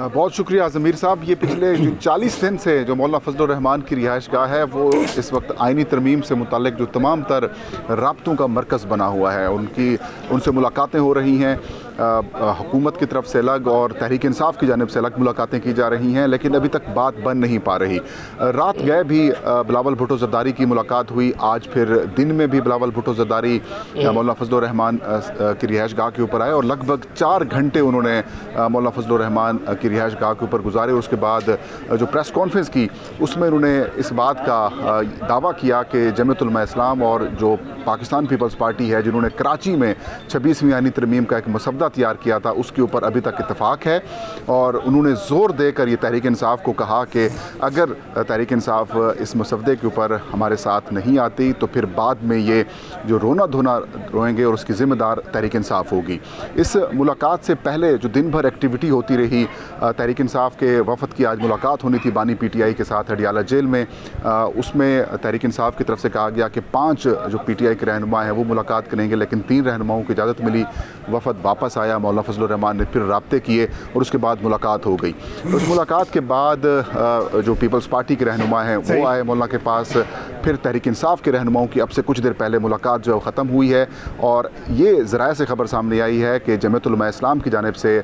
بہت شکریہ ضمیر صاحب. یہ پچھلے 40 دن سے جو مولانا فضل الرحمان کی رہائش گاہ ہے وہ اس وقت آئینی ترمیم سے متعلق جو تمام تر رابطوں کا مرکز بنا ہوا ہے. ان سے ملاقاتیں ہو رہی ہیں, حکومت کی طرف سے الگ اور تحریک انصاف کی جانب سے الگ ملاقاتیں کی جا رہی ہیں, لیکن ابھی تک بات بن نہیں پا رہی. رات گئے بھی بلاول بھٹو زرداری کی ملاقات ہوئی, آج پھر دن میں بھی بلاول بھٹو زرداری مولانا فضل الرحمان کی رہائش گاہ کے اوپر آئے اور لگ بھگ 4 گھنٹے انہوں نے مولانا فضل الرحمان کی رہائش گاہ کے اوپر گزارے. اس کے بعد جو پریس کانفرنس کی اس میں انہوں نے اس بات کا دعویٰ کیا کہ جمعیت علماء اسلام اور جو پاکستان پیپلز پارٹی ہے جنہوں نے کراچی میں 26ویں آئینی ترمیم کا ایک مسودہ تیار کیا تھا اس کے اوپر ابھی تک اتفاق ہے, اور انہوں نے زور دے کر یہ تحریک انصاف کو کہا کہ اگر تحریک انصاف اس مسودے کے اوپر ہمارے ساتھ نہیں آتی تو پھر بعد میں یہ جو رونا دھونا روئیں گے اور اس کی ذمہ دار تحریک انصاف ہوگی. اس ملاقات سے پہلے جو دن بھر ایکٹیویٹی ہوتی رہی, تحریک انصاف کے وفد کی آج ملاقات ہونی تھی بانی پی ٹی آئی کے ساتھ ہڈیالہ جیل میں. اس میں تحریک انصاف کی طرف سے کہا گیا کہ 5 جو پی ٹی آئی کے رہنما ہیں وہ ملاقات کریں گے, لیکن 3 رہنماؤں کی اجازت ملی. وفد واپس آیا, مولانا فضل الرحمان نے پھر رابطے کیے اور اس کے بعد ملاقات ہو گئی. اس ملاقات کے بعد جو پیپلز پارٹی کے رہنما ہیں وہ آئے مولانا کے پاس, پھر تحریک انصاف کے رہنماؤں کی اب سے کچھ دیر پہلے ملاقات جو ختم ہوئی ہے, اور یہ ذرائع سے خبر سامنے آئی ہے کہ جمعیت علماء اسلام کی جانب سے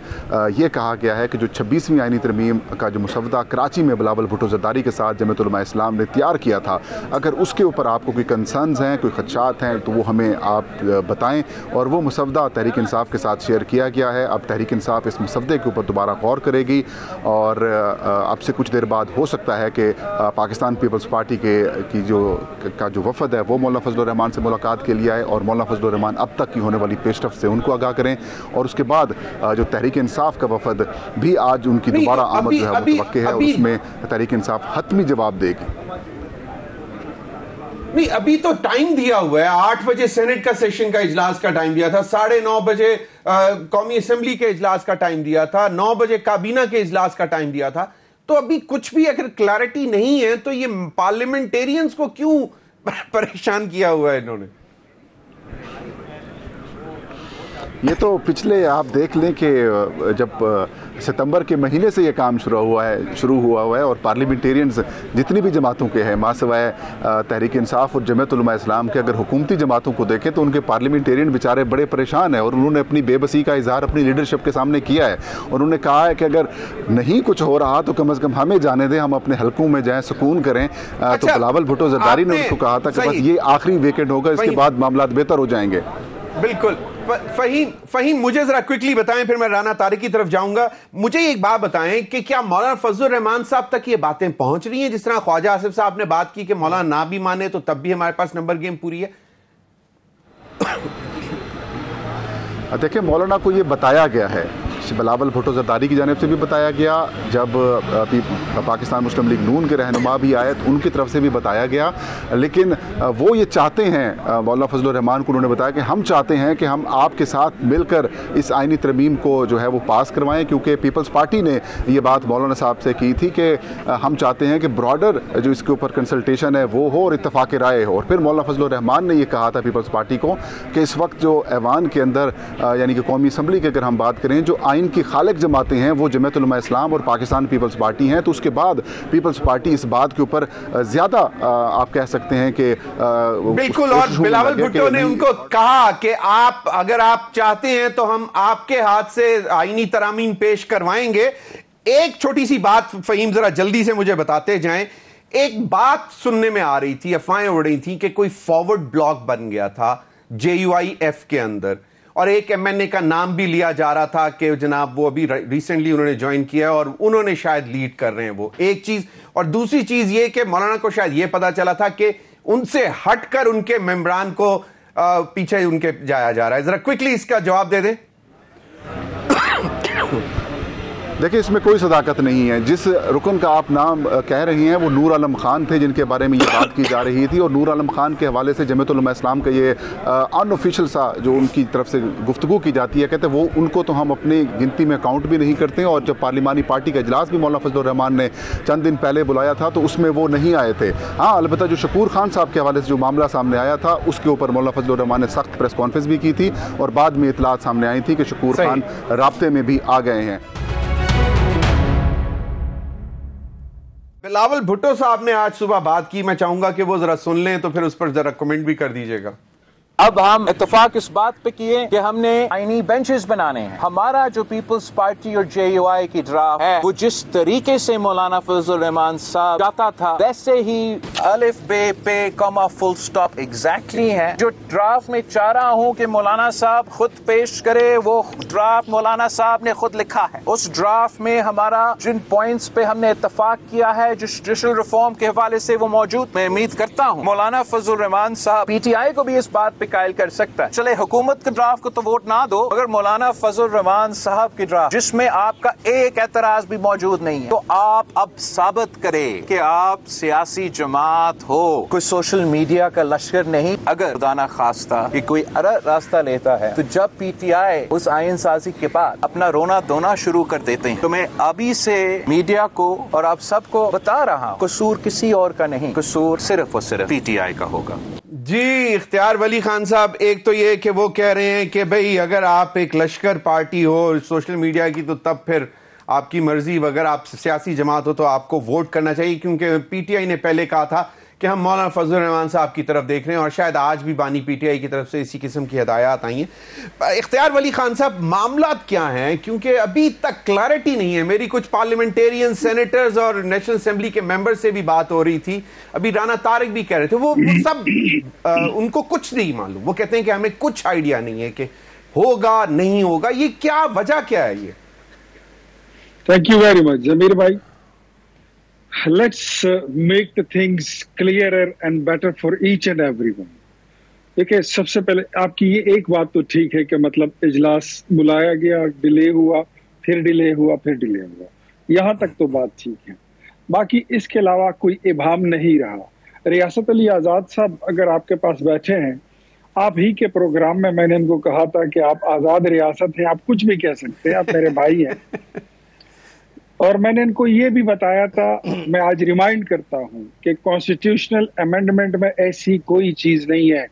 یہ کہا گیا ہے کہ جو 26ویں آئینی ترمیم کا جو مسودہ کراچی میں بلاول بھٹو زرداری کے ساتھ جمعیت علماء اسلام نے تیار کیا تھا, اگر اس کے اوپر آپ کو کوئی کنسرنز ہیں, کوئی خدشات ہیں تو وہ ہمیں آپ بتائیں. اور وہ مسودہ تحریک انصاف کے ساتھ شیئر کیا گیا ہے. اب تحریک انصاف اس مسودے کے اوپر دوبارہ غور کرے گی اور اب سے کچھ دیر بعد ہو سکتا ہے کہ پاکستان پیپلز پارٹی کی جو وفد ہے وہ مولانا فضل الرحمان سے ملاقات کے لیے آئے اور مولانا فضل الرحمان اب تک کی ہونے والی پیش رفت سے ان کو آگاہ کریں, اور اس کے بعد جو تحریک انصاف کا وفد بھی آج ان کی دوبارہ آمد جو ہے متوقع ہے, اور اس میں تحریک انصاف حتمی جواب دے گی. نہیں, ابھی تو ٹائم دیا ہوا ہے. 8 بجے سینٹ کا سیشن کا اجلاس کا ٹائم دیا تھا, 9:30 بجے قومی اسمبلی کے اجلاس کا ٹائم دیا تھا, 9 بجے کابینہ کے اجلاس کا ٹائم دیا تھا. تو ابھی کچھ بھی اگر کلیئرٹی نہیں ہے تو یہ پارلیمنٹیرینز کو کیوں پریشان کیا ہوا ہے انہوں نے؟ یہ تو پچھلے آپ دیکھ لیں کہ جب ستمبر کے مہینے سے یہ کام شروع ہوا ہے اور پارلیمنٹیرینز جتنی بھی جماعتوں کے ہیں ماں سوائے تحریک انصاف اور جمعیت علماء اسلام کے, اگر حکومتی جماعتوں کو دیکھیں تو ان کے پارلیمنٹیرین بیچارے بڑے پریشان ہیں, اور انہوں نے اپنی بے بسی کا اظہار اپنی لیڈرشپ کے سامنے کیا ہے. انہوں نے کہا ہے کہ اگر نہیں کچھ ہو رہا تو کم از کم ہمیں جانے دیں, ہم اپنے حلقوں میں جائیں, سکون کریں. تو بلاول بھٹو زرداری نے ان کو کہا تھا کہ بس یہ آخری ویکینڈ ہوگا, اس کے بعد معاملات بہتر ہو جائیں گے. بالکل. فہیم مجھے ذرا کوئکلی بتائیں, پھر میں رانا طارق کی طرف جاؤں گا. مجھے ایک بات بتائیں کہ کیا مولانا فضل الرحمان صاحب تک یہ باتیں پہنچ رہی ہیں, جس طرح خواجہ آصف صاحب نے بات کی کہ مولانا نہ بھی مانے تو تب بھی ہمارے پاس نمبر گیم پوری ہے؟ دیکھیں, مولانا کو یہ بتایا گیا ہے, بلاول بھٹو زرداری کی جانب سے بھی بتایا گیا, جب پاکستان مسلم لیگ نون کے رہنما بھی آئے تو ان کی طرف سے بھی بتایا گیا, لیکن وہ یہ چاہتے ہیں, مولانا فضل الرحمان کو انہوں نے بتایا کہ ہم چاہتے ہیں کہ ہم آپ کے ساتھ مل کر اس آئینی ترمیم کو جو ہے وہ پاس کروائیں, کیونکہ پیپلز پارٹی نے یہ بات مولانا صاحب سے کی تھی کہ ہم چاہتے ہیں کہ براڈر جو اس کے اوپر کنسلٹیشن ہے وہ ہو اور اتفاق رائے ہو. اور پھر مولانا فضل الرحمان نے یہ کہا تھا پیپلز پارٹی کو کہ اس وقت جو ایوان کے اندر یعنی کہ قومی اسمبلی کی اگر ہم بات کریں, جو آئین کی خالق جماعتیں ہیں وہ جمعیت علماء اسلام اور پاکستان پیپلز پارٹی ہیں, تو اس کے بعد پیپلز پارٹی اس بات کے اوپر زیادہ آپ کہہ سکتے ہیں کہ بالکل. اور بلاول بھٹو نے ان کو کہا کہ اگر آپ چاہتے ہیں تو ہم آپ کے ہاتھ سے آئینی ترامیم پیش کروائیں گے. ایک چھوٹی سی بات فہیم ذرا جلدی سے مجھے بتاتے جائیں. ایک بات سننے میں آ رہی تھی, افواہیں اڑ رہی تھیں کہ کوئی فارورڈ بلاک بن گیا تھا JUIF کے اندر, اور ایک MNA کا نام بھی لیا جا رہا تھا کہ جناب وہ ابھی ریسنٹلی انہوں نے جوائن کیا اور انہوں نے شاید لیڈ کر رہے ہیں وہ ایک چیز. اور دوسری چیز یہ کہ مولانا کو شاید یہ پتا چلا تھا کہ ان سے ہٹ کر ان کے ممبران کو پیچھے ان کے جایا جا رہا ہے. ذرا کوئکلی اس کا جواب دے دیں. دیکھیں, اس میں کوئی صداقت نہیں ہے. جس رکن کا آپ نام کہہ رہی ہیں وہ نور عالم خان تھے جن کے بارے میں یہ بات کی جا رہی تھی, اور نور عالم خان کے حوالے سے جمعیت علماء اسلام کا یہ ان آفیشیل سا جو ان کی طرف سے گفتگو کی جاتی ہے, کہتے ہیں وہ ان کو تو ہم اپنی گنتی میں کاؤنٹ بھی نہیں کرتے. اور جب پارلیمانی پارٹی کا اجلاس بھی مولانا فضل الرحمان نے چند دن پہلے بلایا تھا تو اس میں وہ نہیں آئے تھے. ہاں, البتہ جو شکور خان صاحب کے حوالے سے جو معاملہ سامنے آیا تھا اس کے اوپر مولانا فضل الرحمان نے سخت پریس کانفرنس بھی کی تھی, اور بعد میں اطلاعات سامنے آئی تھی کہ شکور خان رابطے میں بھی آ گئے ہیں. بلاول بھٹو صاحب نے آج صبح بات کی, میں چاہوں گا کہ وہ ذرا سن لیں تو پھر اس پر ذرا کمنٹ بھی کر دیجئے گا. اب ہم اتفاق اس بات پہ کیے کہ ہم نے آئینی بینچز بنانے ہیں. ہمارا جو پیپلز پارٹی اور جے یو آئی کی ڈرافٹ ہے وہ جس طریقے سے مولانا فضل الرحمان صاحب چاہتا تھا ویسے ہی الف بے پے کما فل سٹاپ ایگزیکٹلی ہے. جو ڈرافٹ میں چاہ رہا ہوں کہ مولانا صاحب خود پیش کرے وہ ڈرافٹ مولانا صاحب نے خود لکھا ہے. اس ڈرافٹ میں ہمارا جن پوائنٹس پہ ہم نے اتفاق کیا ہے جو جوڈیشل ریفارم کے حوالے سے وہ موجود. میں امید کرتا ہوں مولانا فضل الرحمان صاحب پی ٹی آئی کو بھی اس بات پہ قائل کر سکتا ہے. چلے حکومت کے ڈرافٹ کو تو ووٹ نہ دو, اگر مولانا فضل الرحمان صاحب کی ڈرافٹ جس میں آپ کا ایک اعتراض بھی موجود نہیں ہے تو آپ اب ثابت کرے کہ آپ سیاسی جماعت ہو, کوئی سوشل میڈیا کا لشکر نہیں. اگر خدا نہ خواستہ کہ کوئی راستہ لیتا ہے تو جب پی ٹی آئی اس آئین سازی کے بعد اپنا رونا دھونا شروع کر دیتے ہیں تو میں ابھی سے میڈیا کو اور آپ سب کو بتا رہا ہوں قصور کسی اور کا نہیں, قصور صرف اور صرف پی ٹی آئی کا ہوگا. جی اختیار ولی خان صاحب, ایک تو یہ کہ وہ کہہ رہے ہیں کہ بھئی اگر آپ ایک لشکر پارٹی ہو سوشل میڈیا کی تو تب پھر آپ کی مرضی, اگر آپ سیاسی جماعت ہو تو آپ کو ووٹ کرنا چاہیے, کیونکہ پی ٹی آئی نے پہلے کہا تھا کہ ہم مولانا فضل الرحمان صاحب کی طرف دیکھ رہے ہیں اور شاید آج بھی بانی پی ٹی آئی کی طرف سے اسی قسم کی ہدایات آئی ہیں. اختیار ولی خان صاحب معاملات کیا ہیں, کیونکہ ابھی تک کلیئرٹی نہیں ہے. میری کچھ پارلیمنٹیرین سینیٹرز اور نیشنل اسمبلی کے ممبر سے بھی بات ہو رہی تھی, ابھی رانا طارق بھی کہہ رہے تھے, وہ سب ان کو کچھ نہیں معلوم. وہ کہتے ہیں کہ ہمیں کچھ آئیڈیا نہیں ہے کہ ہوگا نہیں ہوگا. یہ کیا وجہ کیا ہے یہ؟ تھینک یو ویری مچ ضمیر بھائی. Let's make the things clearer and better for each and everyone. دیکھیں سب سے پہلے آپ کی یہ ایک بات تو ٹھیک ہے کہ مطلب اجلاس بلایا گیا, ڈیلے ہوا, پھر ڈیلے ہوا, پھر ڈیلے ہوا, یہاں تک تو بات ٹھیک ہے. باقی اس کے علاوہ کوئی ابہام نہیں رہا. ریاست علی آزاد صاحب اگر آپ کے پاس بیٹھے ہیں, آپ ہی کے پروگرام میں میں نے ان کو کہا تھا کہ آپ آزاد ریاست ہیں, آپ کچھ بھی کہہ سکتے ہیں, آپ میرے بھائی ہیں. اور میں نے ان کو یہ بھی بتایا تھا, میں آج ریمائنڈ کرتا ہوں کہ کانسٹیٹیوشنل امینڈمنٹ میں ایسی کوئی چیز نہیں ہے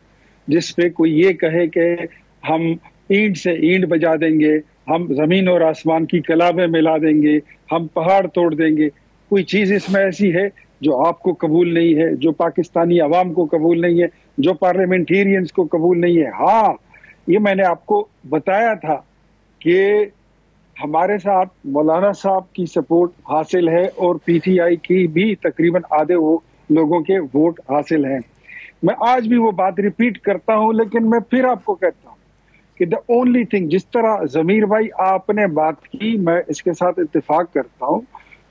جس پہ کوئی یہ کہے کہ ہم اینٹ سے اینٹ بجا دیں گے, ہم زمین اور آسمان کی کلابیں ملا دیں گے, ہم پہاڑ توڑ دیں گے. کوئی چیز اس میں ایسی ہے جو آپ کو قبول نہیں ہے, جو پاکستانی عوام کو قبول نہیں ہے, جو پارلیمنٹیرینز کو قبول نہیں ہے. ہاں یہ میں نے آپ کو بتایا تھا کہ ہمارے ساتھ مولانا صاحب کی سپورٹ حاصل ہے اور پی ٹی آئی کی بھی تقریباً آدھے وہ لوگوں کے ووٹ حاصل ہیں. میں آج بھی وہ بات ریپیٹ کرتا ہوں, لیکن میں پھر آپ کو کہتا ہوں کہ the only thing, جس طرح ضمیر بھائی آپ نے بات کی میں اس کے ساتھ اتفاق کرتا ہوں,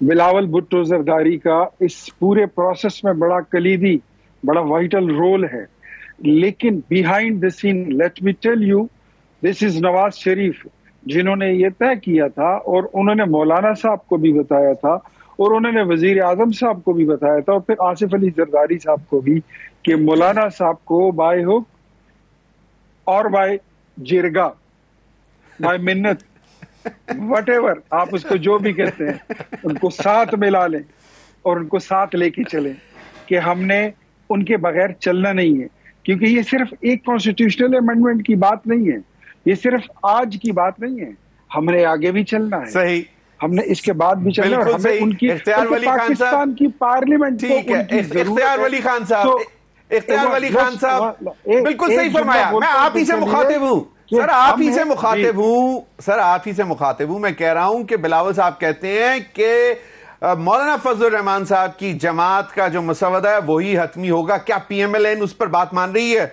بلاول بھٹو زرداری کا اس پورے پروسیس میں بڑا کلیدی, بڑا وائٹل رول ہے. لیکن behind the scene let me tell you, this is Nawaz Sharif جنہوں نے یہ طے کیا تھا, اور انہوں نے مولانا صاحب کو بھی بتایا تھا, اور انہوں نے وزیر اعظم صاحب کو بھی بتایا تھا, اور پھر آصف علی زرداری صاحب کو بھی, کہ مولانا صاحب کو بائی ہک اور بائی جرگا, بائی منت, وٹ ایور آپ اس کو جو بھی کہتے ہیں, ان کو ساتھ ملا لیں اور ان کو ساتھ لے کے چلیں کہ ہم نے ان کے بغیر چلنا نہیں ہے. کیونکہ یہ صرف ایک کانسٹیٹیوشنل امینڈمنٹ کی بات نہیں ہے, یہ صرف آج کی بات نہیں ہے, ہم نے آگے بھی چلنا ہے. صحیح, ہم نے اس کے بعد بھی چلنا ہے. ہمیں ان کی پاکستان کی پارلیمنٹ کو ان کی ضرورت ہے. اختیار ولی خان صاحب, اختیار ولی خان صاحب بالکل صحیح فرمایا. میں آپ ہی سے مخاطب ہوں سر, آپ ہی سے مخاطب ہوں سر, آپ ہی سے مخاطب ہوں. میں کہہ رہا ہوں کہ بلاول صاحب کہتے ہیں کہ مولانا فضل الرحمان صاحب کی جماعت کا جو مسودہ ہے وہی حتمی ہوگا. کیا پی ایم ایل این اس پر بات مان رہی ہے؟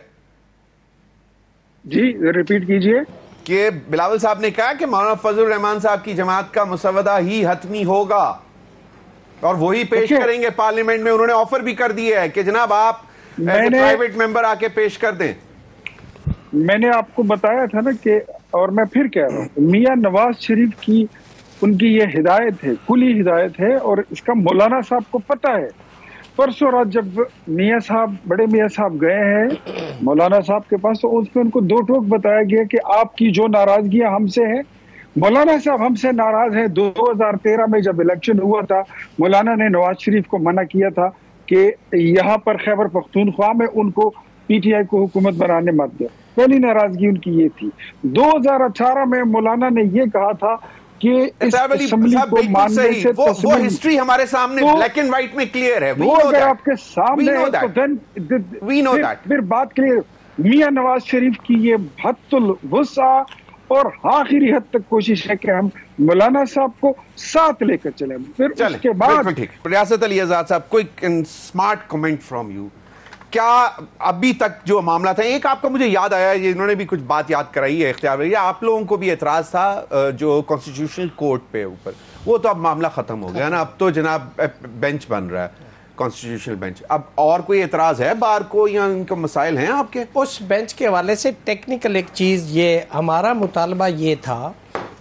جی ریپیٹ کیجئے. کہ بلاول صاحب نے کہا کہ مولانا فضل الرحمان صاحب کی جماعت کا مسودہ ہی حتمی ہوگا اور وہی پیش کریں گے پارلیمنٹ میں. انہوں نے آفر بھی کر دیا ہے کہ جناب آپ پرائیویٹ ممبر آ کے پیش کر دیں. میں نے آپ کو بتایا تھا نا کہ, اور میں پھر کہہ رہا ہوں, میاں نواز شریف کی ان کی یہ ہدایت ہے, کھلی ہدایت ہے, اور اس کا مولانا صاحب کو پتہ ہے. پرسوں رات جب میاں صاحب, بڑے میاں صاحب گئے ہیں مولانا صاحب کے پاس, تو اس میں ان کو دو ٹوک بتایا گیا کہ آپ کی جو ناراضگیاں ہم سے ہیں, مولانا صاحب ہم سے ناراض ہیں. 2013 میں جب الیکشن ہوا تھا, مولانا نے نواز شریف کو منع کیا تھا کہ یہاں پر خیبر پختونخوا میں ان کو پی ٹی آئی کو حکومت بنانے مت دو. پہلی ناراضگی ان کی یہ تھی. 2018 میں مولانا نے یہ کہا تھا کہ اس اسمبلی کو ماننے سے وہ ہسٹری ہمارے سامنے بلیک اینڈ وائٹ میں کلیئر ہے. وہ اگر آپ کے سامنے ہے تو پھر بات کلیئر. میاں نواز شریف کی یہ حد الوسع اور آخری حد تک کوشش ہے کہ ہم مولانا صاحب کو ساتھ لے کر چلیں. پھر اس کے بعد ریاست علی آزاد صاحب کوئی اسمارٹ کمنٹ فرام یو. کیا ابھی تک جو معاملہ تھا, ایک آپ کا مجھے یاد آیا, انہوں نے بھی کچھ بات یاد کرائی ہے اختیار بھائی, آپ لوگوں کو بھی اعتراض تھا جو کانسٹیٹیوشنل کورٹ پہ اوپر, وہ تو اب معاملہ ختم ہو گیا نا, اب تو جناب بینچ بن رہا ہے کانسٹیٹیوشنل بینچ. اب اور کوئی اعتراض ہے بار کو یا ان کا مسائل ہیں آپ کے اس بینچ کے حوالے سے؟ ٹیکنیکل ایک چیز یہ ہمارا مطالبہ یہ تھا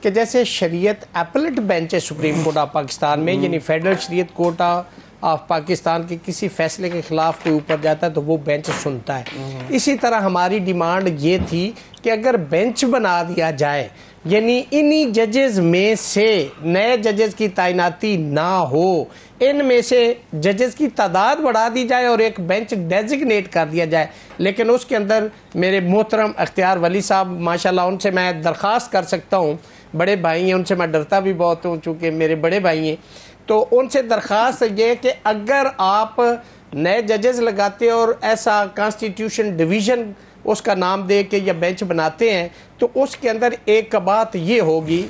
کہ جیسے شریعت ایپلیٹ بینچ ہے سپریم کورٹ آف پاکستان میں, یعنی فیڈرل شریعت کورٹ آف پاکستان کے کسی فیصلے کے خلاف کوئی اوپر جاتا ہے تو وہ بینچ سنتا ہے, اسی طرح ہماری ڈیمانڈ یہ تھی کہ اگر بینچ بنا دیا جائے, یعنی انہی ججز میں سے نئے ججز کی تعیناتی نہ ہو, ان میں سے ججز کی تعداد بڑھا دی جائے اور ایک بینچ ڈیزگنیٹ کر دیا جائے. لیکن اس کے اندر میرے محترم اختیار ولی صاحب ماشاءاللہ, ان سے میں درخواست کر سکتا ہوں, بڑے بھائی ہیں, ان سے میں ڈرتا بھی بہت ہوں چونکہ میرے بڑے بھائی ہیں, تو ان سے درخواست یہ کہ اگر آپ نئے ججز لگاتے اور ایسا کانسٹیٹیوشن ڈویژن اس کا نام دے کے یا بینچ بناتے ہیں تو اس کے اندر ایک بات یہ ہوگی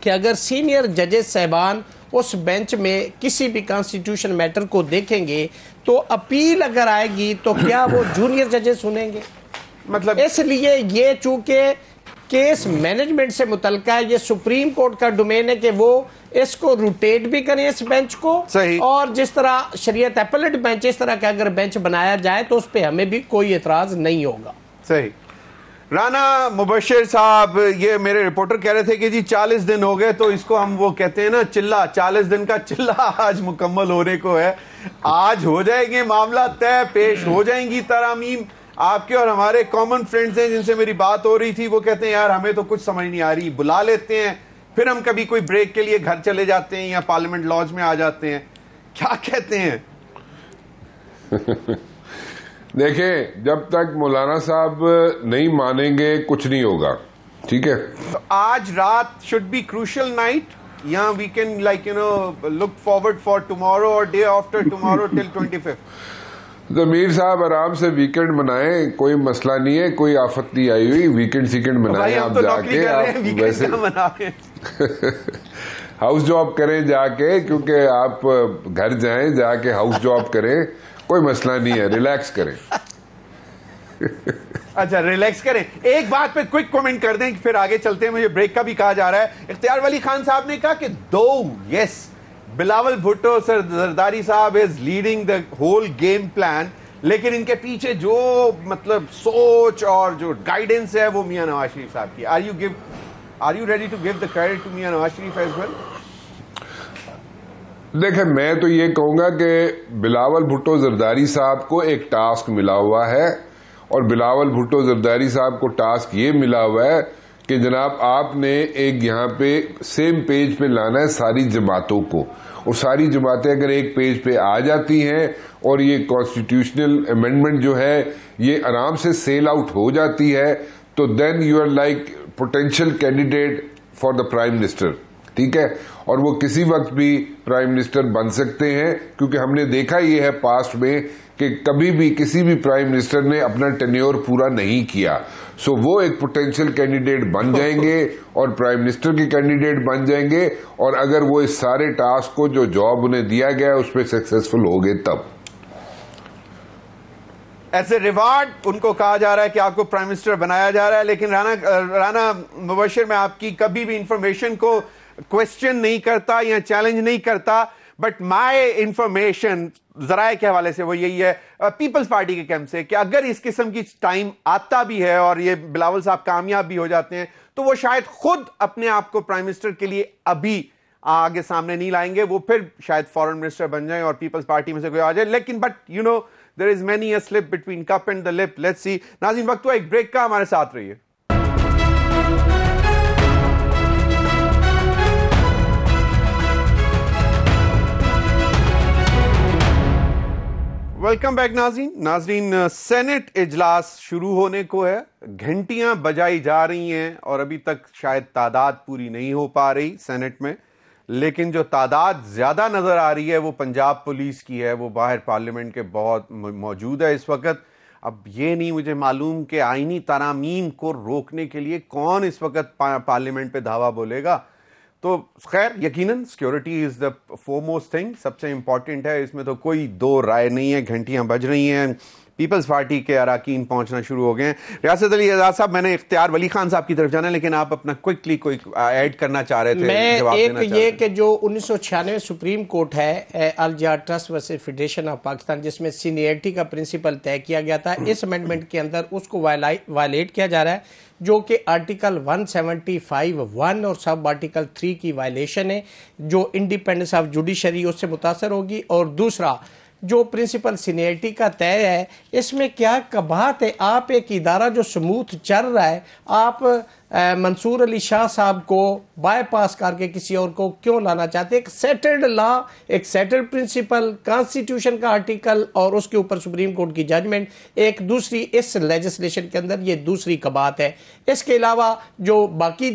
کہ اگر سینئر ججز صاحبان اس بینچ میں کسی بھی کانسٹیٹیوشن میٹر کو دیکھیں گے تو اپیل اگر آئے گی تو کیا وہ جونیئر ججز سنیں گے؟ مطلب اس لیے یہ چونکہ کیس مینجمنٹ سے متعلقہ ہے, یہ سپریم کورٹ کا ڈومین ہے کہ وہ اس کو روٹیٹ بھی کریں اس بینچ کو, اور جس طرح شریعت ایپلیٹ بینچ اس طرح کا اگر بینچ بنایا جائے تو اس پہ ہمیں بھی کوئی اعتراض نہیں ہوگا. صحیح. رانا مبشر صاحب, یہ میرے رپورٹر کہہ رہے تھے کہ جی 40 دن ہو گئے, تو اس کو ہم وہ کہتے ہیں نا چلہ, 40 دن کا چلہ آج مکمل ہونے کو ہے. آج ہو جائیں گے معاملہ طے, پیش ہو جائیں گی ترامیم. آپ کے اور ہمارے کامن فرینڈز ہیں جن سے میری بات ہو رہی تھی, وہ کہتے ہیں یار ہمیں تو کچھ سمجھ نہیں آ رہی, بلا لیتے ہیں پھر ہم کبھی کوئی بریک کے لیے گھر چلے جاتے ہیں یا پارلیمنٹ لاج میں آ جاتے ہیں. کیا کہتے ہیں؟ دیکھیں, جب تک مولانا صاحب نہیں مانیں گے کچھ نہیں ہوگا, ٹھیک ہے. آج رات should be crucial night, یا we can like look forward for tomorrow or day after tomorrow till 25th. ضمیر صاحب آرام سے ویکنڈ منائیں, کوئی مسئلہ نہیں ہے, کوئی آفت نہیں آئی ہوئی, ویکنڈ سیکنڈ منائیں. آپ جا کے ویسے ہاؤس جاب کریں جا کے, کیونکہ آپ گھر جائیں جا کے ہاؤس جاب کریں, کوئی مسئلہ نہیں ہے, ریلیکس کریں. اچھا ریلیکس کریں. ایک بات پہ کوئک کومنٹ کر دیں پھر آگے چلتے ہیں, مجھے بریک کا بھی کہا جا رہا ہے. اختیار ولی خان صاحب نے کہا کہ یس بلاول بھٹو سر زرداری صاحب is leading the whole game plan, لیکن ان کے پیچھے جو مطلب سوچ اور جو گائیڈنس ہے وہ میاں نواز شریف صاحب کی. Are you ready to give the credit to Mian Nawaz Sharif as well? دیکھیں, میں تو یہ کہوں گا کہ بلاول بھٹو زرداری صاحب کو ایک ٹاسک ملا ہوا ہے, اور بلاول بھٹو زرداری صاحب کو ٹاسک یہ ملا ہوا ہے کہ جناب آپ نے ایک یہاں پہ سیم پیج پہ لانا ہے ساری جماعتوں کو, اور ساری جماعتیں اگر ایک پیج پہ آ جاتی ہیں اور یہ کانسٹیٹیوشنل امینڈمنٹ جو ہے یہ آرام سے سیل آؤٹ ہو جاتی ہے, تو then you are like potential candidate for the prime minister, ٹھیک ہے. اور وہ کسی وقت بھی پرائم منسٹر بن سکتے ہیں, کیونکہ ہم نے دیکھا یہ ہے پاسٹ میں کہ کبھی بھی کسی بھی پرائم منسٹر نے اپنا ٹینیور پورا نہیں کیا. سو وہ ایک پوٹینشیل کینڈیڈیٹ بن جائیں گے اور پرائم منسٹر کے کینڈیڈیٹ بن جائیں گے, اور اگر وہ اس سارے ٹاسک کو جو جاب انہیں دیا گیا اس پہ سکسیسفل ہو گئے تب. ایسے ریوارڈ ان کو کہا جا رہا ہے کہ آپ کو پرائم منسٹر بنایا جا رہا ہے, لیکن رانا مبشر میں آپ کی کبھی بھی انفارمیشن کو کوشچن نہیں کرتا یا چیلنج نہیں کرتا, بٹ مائی انفارمیشن ذرائع کے حوالے سے وہ یہی ہے پیپلز پارٹی کے کیمپ سے کہ اگر اس قسم کی ٹائم آتا بھی ہے اور یہ بلاول صاحب کامیاب بھی ہو جاتے ہیں تو وہ شاید خود اپنے آپ کو پرائم منسٹر کے لیے ابھی آگے سامنے نہیں لائیں گے, وہ پھر شاید فورن منسٹر بن جائیں اور پیپلز پارٹی میں سے کوئی آ جائے. لیکن but you know there is many a slip between cup and the lip. Let's see. ناظرین وقت ہوا ایک بریک کا, ہمارے ساتھ رہیے. ویلکم بیک ناظرین سینٹ اجلاس شروع ہونے کو ہے. گھنٹیاں بجائی جا رہی ہیں اور ابھی تک شاید تعداد پوری نہیں ہو پا رہی سینٹ میں, لیکن جو تعداد زیادہ نظر آ رہی ہے وہ پنجاب پولیس کی ہے, وہ باہر پارلیمنٹ کے بہت موجود ہے اس وقت. اب یہ نہیں مجھے معلوم کہ آئینی ترامیم کو روکنے کے لیے کون اس وقت پارلیمنٹ پہ دھاوا بولے گا. تو خیر یقیناً سیکیورٹی از دا فور موسٹ تھنگ, سب سے امپورٹنٹ ہے, اس میں تو کوئی دو رائے نہیں ہے. گھنٹیاں بج رہی ہیں, پیپلز پارٹی کے اراکین پہنچنا شروع ہو گئے ہیں. ریاست علی اعجاز صاحب, میں نے اختیار ولی خان صاحب کی طرف جانا ہے, لیکن آپ اپنا کوئکلی کوئی ایڈ کرنا چاہ رہے تھے. میں ایک یہ کہ جو 1996 سپریم کورٹ ہے الجا trust versus federation of Pakistan, جس میں سینئرٹی کا پرنسپل طے کیا گیا تھا, اس امینڈمنٹ کے اندر اس کو وائلیٹ کیا جا رہا ہے, جو کہ آرٹیکل 175(1) اور سب آرٹیکل 3 کی وائلیشن ہے, جو انڈیپینڈنس آف جوڈیشری اس سے متاثر ہوگی. اور دوسرا جو پرنسپل سینئرٹی کا طے ہے, اس میں کیا بات ہے, آپ ایک ادارہ جو سموتھ چل رہا ہے, آپ منصور علی شاہ صاحب کو بائی پاس کر کے کسی اور کو کیوں لانا چاہتے ہیں؟ ایک سیٹلڈ لا, ایک سیٹلڈ پرنسپل, کانسٹیٹیوشن کا آرٹیکل اور اس کے اوپر سپریم کورٹ کی ججمنٹ, ایک دوسری اس لیجسلیشن کے اندر یہ دوسری کا بات ہے. اس کے علاوہ جو باقی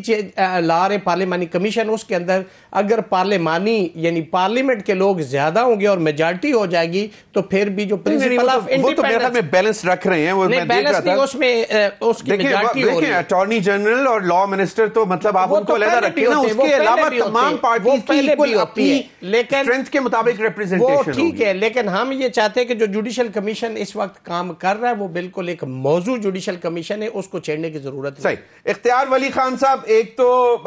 لا رہے پارلیمانی کمیشن, اس کے اندر اگر پارلیمانی یعنی پارلیمنٹ کے لوگ زیادہ ہوں گے اور میجارٹی ہو جائے گی تو پھر بھی جو پرنسپل آف انڈیپینڈنس میں بیلنس رکھ رہے ہیں, وہ بیلنس نہیں, اس میں اس کی میجارٹی ہو رہی ہے. اٹارنی جنرل اور لا منسٹر تو مطلب آپ ان کو علیحدہ رکھیں نا, اس کے علاوہ تمام پارٹیز کی ایکول اپنی اسٹرینتھ کے مطابق ریپریزنٹیشن ہوگی. ٹھیک ہے, لیکن ہم یہ چاہتے ہیں کہ جو جوڈیشل کمیشن اس وقت کام کر رہا ہے وہ بالکل ایک موضوع جوڈیشل کمیشن ہے, اس کو چھیڑنے کی ضرورت ہے. صحیح. اختیار ولی خان صاحب, ایک تو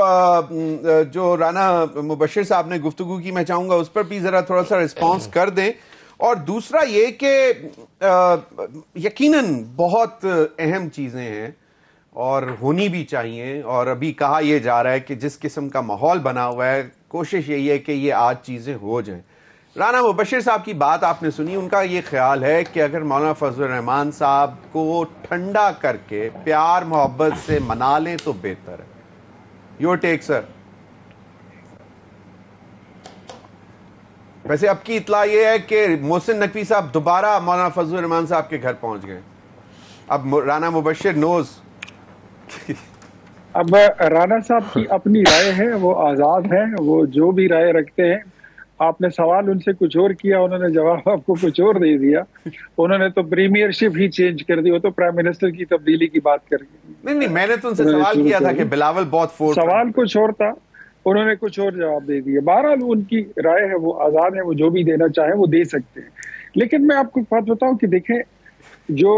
جو رانا مبشر صاحب نے گفتگو کی, میں چاہوں گا اس پر بھی ذرا تھوڑا سا رسپانس کر دیں, اور دوسرا یہ کہ یقیناً بہت اہم چیزیں ہیں اور ہونی بھی چاہیے, اور ابھی کہا یہ جا رہا ہے کہ جس قسم کا ماحول بنا ہوا ہے, کوشش یہی ہے کہ یہ آج چیزیں ہو جائیں. رانا مبشر صاحب کی بات آپ نے سنی, ان کا یہ خیال ہے کہ اگر مولانا فضل الرحمان صاحب کو ٹھنڈا کر کے پیار محبت سے منا لیں تو بہتر ہے. یور ٹیک سر. ویسے اب کی اطلاع یہ ہے کہ محسن نقوی صاحب دوبارہ مولانا فضل الرحمان صاحب کے گھر پہنچ گئے. اب رانا مبشر نوز. اب رانا صاحب کی اپنی رائے ہے, وہ آزاد ہیں, وہ جو بھی رائے رکھتے ہیں. آپ نے سوال ان سے کچھ اور کیا, انہوں نے جواب آپ کو کچھ اور دے دیا. انہوں نے تو پریمیئر شپ ہی چینج کر دی, وہ تو پرائم منسٹر کی تبدیلی کی بات کر گئی. نہیں, میں نے تو ان سے سوال کیا تھا کہ بلاول بہت فورس, سوال کچھ اور تھا, انہوں نے کچھ اور جواب دے دیا. بہرحال ان کی رائے ہے, وہ آزاد ہے, وہ جو بھی دینا چاہیں وہ دے سکتے ہیں. لیکن میں آپ کو بات بتاؤں کہ دیکھیں, جو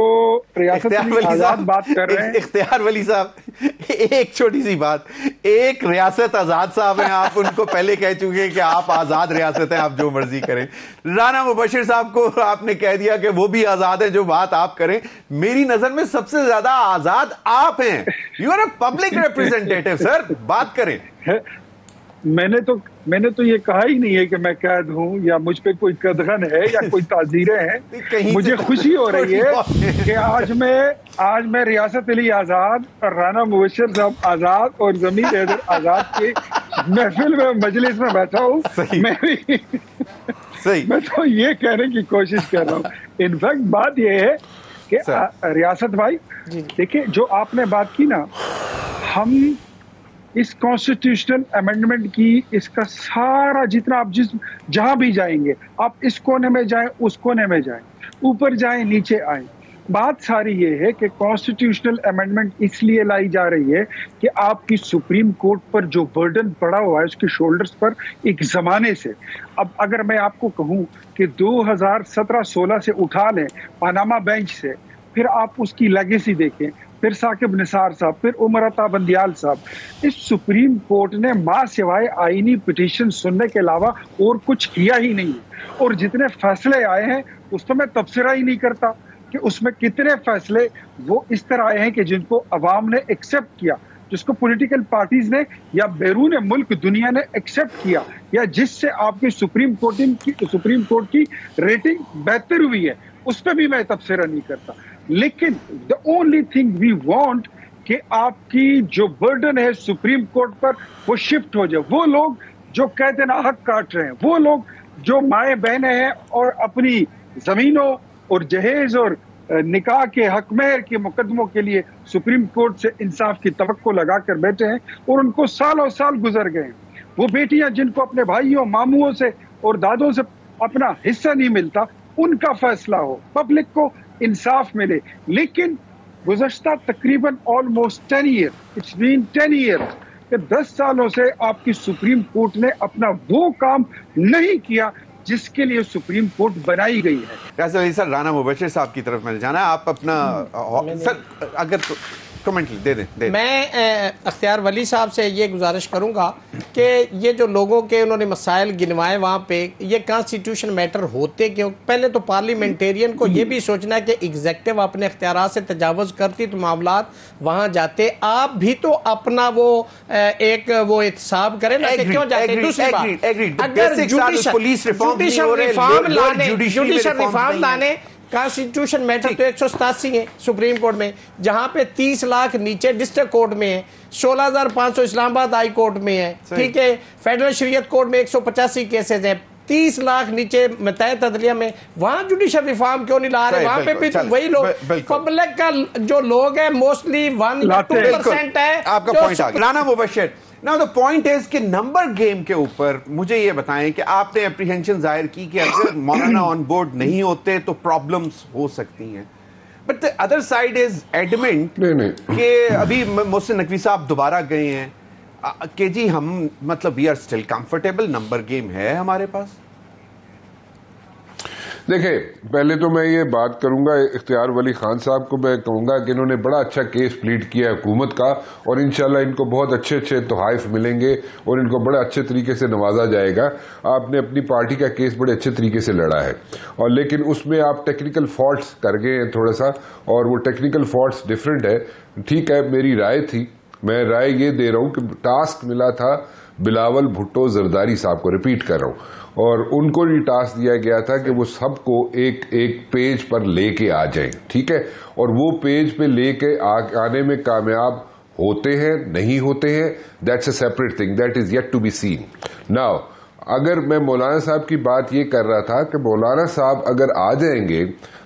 ریاست آزاد بات کر رہے ہیں, اختیار ولی صاحب ایک چھوٹی سی بات, ایک ریاست آزاد صاحب ہیں, آپ ان کو پہلے کہہ چکے کہ آپ آزاد ریاست ہیں, آپ جو مرضی کریں. رانا مبشر صاحب کو آپ نے کہہ دیا کہ وہ بھی آزاد ہے, جو بات آپ کریں. میری نظر میں سب سے زیادہ آزاد آپ ہیں. You are a public representative sir, بات کریں. میں نے تو یہ کہا ہی نہیں ہے کہ میں قید ہوں یا مجھ پہ کوئی قدغن ہے یا کوئی تعزیریں ہیں. مجھے خوشی ہو رہی ہے کہ آج میں ریاست علی آزاد اور رانا مبشر صاحب آزاد اور ضمیر حیدر آزاد کی محفل میں مجلس میں بیٹھا ہوں. میں تو یہ کہنے کی کوشش کر رہا ہوں. انفیکٹ بات یہ ہے کہ ریاست بھائی دیکھیں, جو آپ نے بات کی نا, ہم اس کانسٹیٹیوشنل امینڈمنٹ کی اس کا سارا جتنا آپ جہاں بھی جائیں گے, آپ اس کونے میں جائیں, اس کونے میں جائیں, اوپر جائیں, نیچے آئیں, بات ساری یہ ہے کہ کانسٹیٹیوشنل امینڈمنٹ اس لیے لائی جا رہی ہے کہ آپ کی سپریم کورٹ پر جو برڈن پڑا ہوا ہے اس کے شولڈرز پر ایک زمانے سے. اب اگر میں آپ کو کہوں کہ 2017-16 سے اٹھا لیں پاناما بینچ سے, پھر آپ اس کی لیگیسی دیکھیں, پھر ثاقب نثار صاحب, پھر عمر عطا بندیال صاحب, اس سپریم کورٹ نے ماں سوائے آئینی پٹیشن سننے کے علاوہ اور کچھ کیا ہی نہیں. اور جتنے فیصلے آئے ہیں اس تو میں تبصرہ ہی نہیں کرتا کہ اس میں کتنے فیصلے وہ اس طرح آئے ہیں کہ جن کو عوام نے ایکسیپٹ کیا, جس کو پولیٹیکل پارٹیز نے یا بیرون ملک دنیا نے ایکسیپٹ کیا, یا جس سے آپ کی سپریم کورٹ کی ریٹنگ بہتر ہوئی ہے, اس پہ بھی میں تبصرہ نہیں کرتا. لیکن the only thing we want کہ آپ کی جو برڈن ہے سپریم کورٹ پر وہ شفٹ ہو جائے. وہ لوگ جو قید ناحق کاٹ رہے ہیں, وہ لوگ جو مائیں بہنیں ہیں اور اپنی زمینوں اور جہیز اور نکاح کے حق مہر کے مقدموں کے لیے سپریم کورٹ سے انصاف کی توقع لگا کر بیٹھے ہیں اور ان کو سالوں سال گزر گئے ہیں. وہ بیٹیاں جن کو اپنے بھائیوں ماموں سے اور دادوں سے اپنا حصہ نہیں ملتا, ان کا فیصلہ ہو, پبلک کو انصاف ملے. لیکن گزشتہ تقریباً almost 10 year, it's been 10 year کہ 10 سالوں سے آپ کی سپریم کورٹ نے اپنا وہ کام نہیں کیا جس کے لیے سپریم کورٹ بنائی گئی ہے. ریاض علی سر, رانا مبشر صاحب کی طرف میں جانا ہے, آپ اپنا سر اگر کمنٹ دے دیں. میں اختیار ولی صاحب سے یہ گزارش کروں گا کہ یہ جو لوگوں کے انہوں نے مسائل گنوائے وہاں پہ, یہ کانسٹیٹیوشن میٹر ہوتے کیوں؟ پہلے تو پارلیمنٹیرین کو یہ بھی سوچنا ہے کہ ایگزیکٹو اپنے اختیارات سے تجاوز کرتی تو معاملات وہاں جاتے. آپ بھی تو اپنا وہ ایک وہ احتساب کریں نا کہ کیوں جاتے. دوسری بات, اگر جوڈیشل ریفارم لانے, کانسٹیٹیوشن میٹر تو 187 ہیں سپریم کورٹ میں, جہاں پہ 30 لاکھ نیچے ڈسٹرکٹ کورٹ میں ہیں, 16,500 اسلام آباد ہائی کورٹ میں ہے, ٹھیک ہے, فیڈرل شریعت کورٹ میں 185 کیسز ہیں, 30 لاکھ نیچے متحدہ عدلیہ میں. وہاں جوڈیشل ریفارم کیوں نہیں لا رہے؟ وہاں پہ بھی وہی لوگ, پبلک کا جو لوگ ہیں موسٹلی 1-2% ہے. آپ کا پوائنٹ آ گیا رانا مبشر. Now the point is کہ نمبر گیم کے اوپر مجھے یہ بتائیں کہ آپ نے اپریہنشن ظاہر کی کہ اگر مولانا آن بورڈ نہیں ہوتے تو پرابلمز ہو سکتی ہیں, but the other side is adamant کہ ابھی محسن نقوی صاحب دوبارہ گئے ہیں کہ جی ہم مطلب we are still comfortable, number game ہے ہمارے پاس. دیکھیں, پہلے تو میں یہ بات کروں گا اختیار ولی خان صاحب کو, میں کہوں گا کہ انہوں نے بڑا اچھا کیس پلیڈ کیا ہے حکومت کا, اور انشاءاللہ ان کو بہت اچھے اچھے تحائف ملیں گے اور ان کو بڑے اچھے طریقے سے نوازا جائے گا. آپ نے اپنی پارٹی کا کیس بڑے اچھے طریقے سے لڑا ہے, اور لیکن اس میں آپ ٹیکنیکل فالٹس کر گئے ہیں تھوڑا سا, اور وہ ٹیکنیکل فالٹس ڈیفرنٹ ہے. ٹھیک ہے, میری رائے تھی, میں رائے یہ دے رہا ہوں کہ ٹاسک ملا تھا بلاول بھٹو زرداری صاحب کو, ریپیٹ کر رہا ہوں, اور ان کو یہ ٹاسک دیا گیا تھا کہ وہ سب کو ایک ایک پیج پر لے کے آ جائیں. ٹھیک ہے, اور وہ پیج پہ لے کے آنے میں کامیاب ہوتے ہیں نہیں ہوتے ہیں, that's a separate thing, that is yet to be seen. Now اگر میں مولانا صاحب کی بات یہ کر رہا تھا کہ مولانا صاحب اگر آ جائیں گے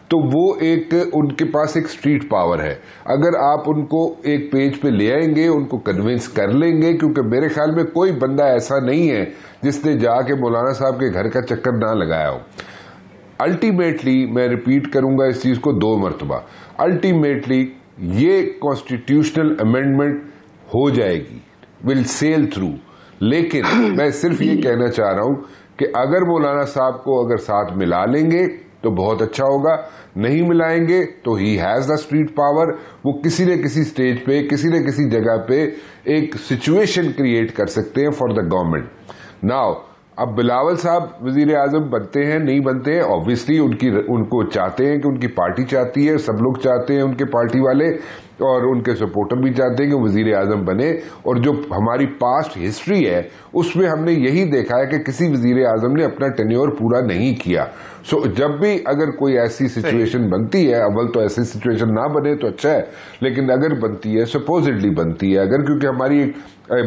تو وہ ایک ان کے پاس ایک اسٹریٹ پاور ہے. اگر آپ ان کو ایک پیج پہ لے آئیں گے, ان کو کنونس کر لیں گے, کیونکہ میرے خیال میں کوئی بندہ ایسا نہیں ہے جس نے جا کے مولانا صاحب کے گھر کا چکر نہ لگایا ہو. الٹیمیٹلی میں ریپیٹ کروں گا اس چیز کو 2 مرتبہ, الٹیمیٹلی یہ کانسٹیٹیوشنل امینڈمنٹ ہو جائے گی, ول سیل تھرو. لیکن میں صرف یہ کہنا چاہ رہا ہوں کہ اگر مولانا صاحب کو اگر ساتھ ملا لیں گے تو بہت اچھا ہوگا, نہیں ملائیں گے تو ہی ہیز دا اسٹریٹ پاور. وہ کسی نہ کسی سٹیج پہ کسی نہ کسی جگہ پہ ایک سچویشن کریٹ کر سکتے ہیں فار دا گورنمنٹ. ناؤ اب بلاول صاحب وزیر اعظم بنتے ہیں نہیں بنتے ہیں, آبویسلی ان کو چاہتے ہیں کہ ان کی پارٹی چاہتی ہے, سب لوگ چاہتے ہیں, ان کے پارٹی والے اور ان کے سپورٹر بھی چاہتے ہیں کہ وزیر اعظم بنے. اور جو ہماری پاسٹ ہسٹری ہے اس میں ہم نے یہی دیکھا ہے کہ کسی وزیر اعظم نے اپنا ٹینیور پورا نہیں کیا. سو جب بھی اگر کوئی ایسی سچویشن بنتی ہے, اول تو ایسی سچویشن نہ بنے تو اچھا ہے, لیکن اگر بنتی ہے سپوزڈلی بنتی ہے اگر, کیونکہ ہماری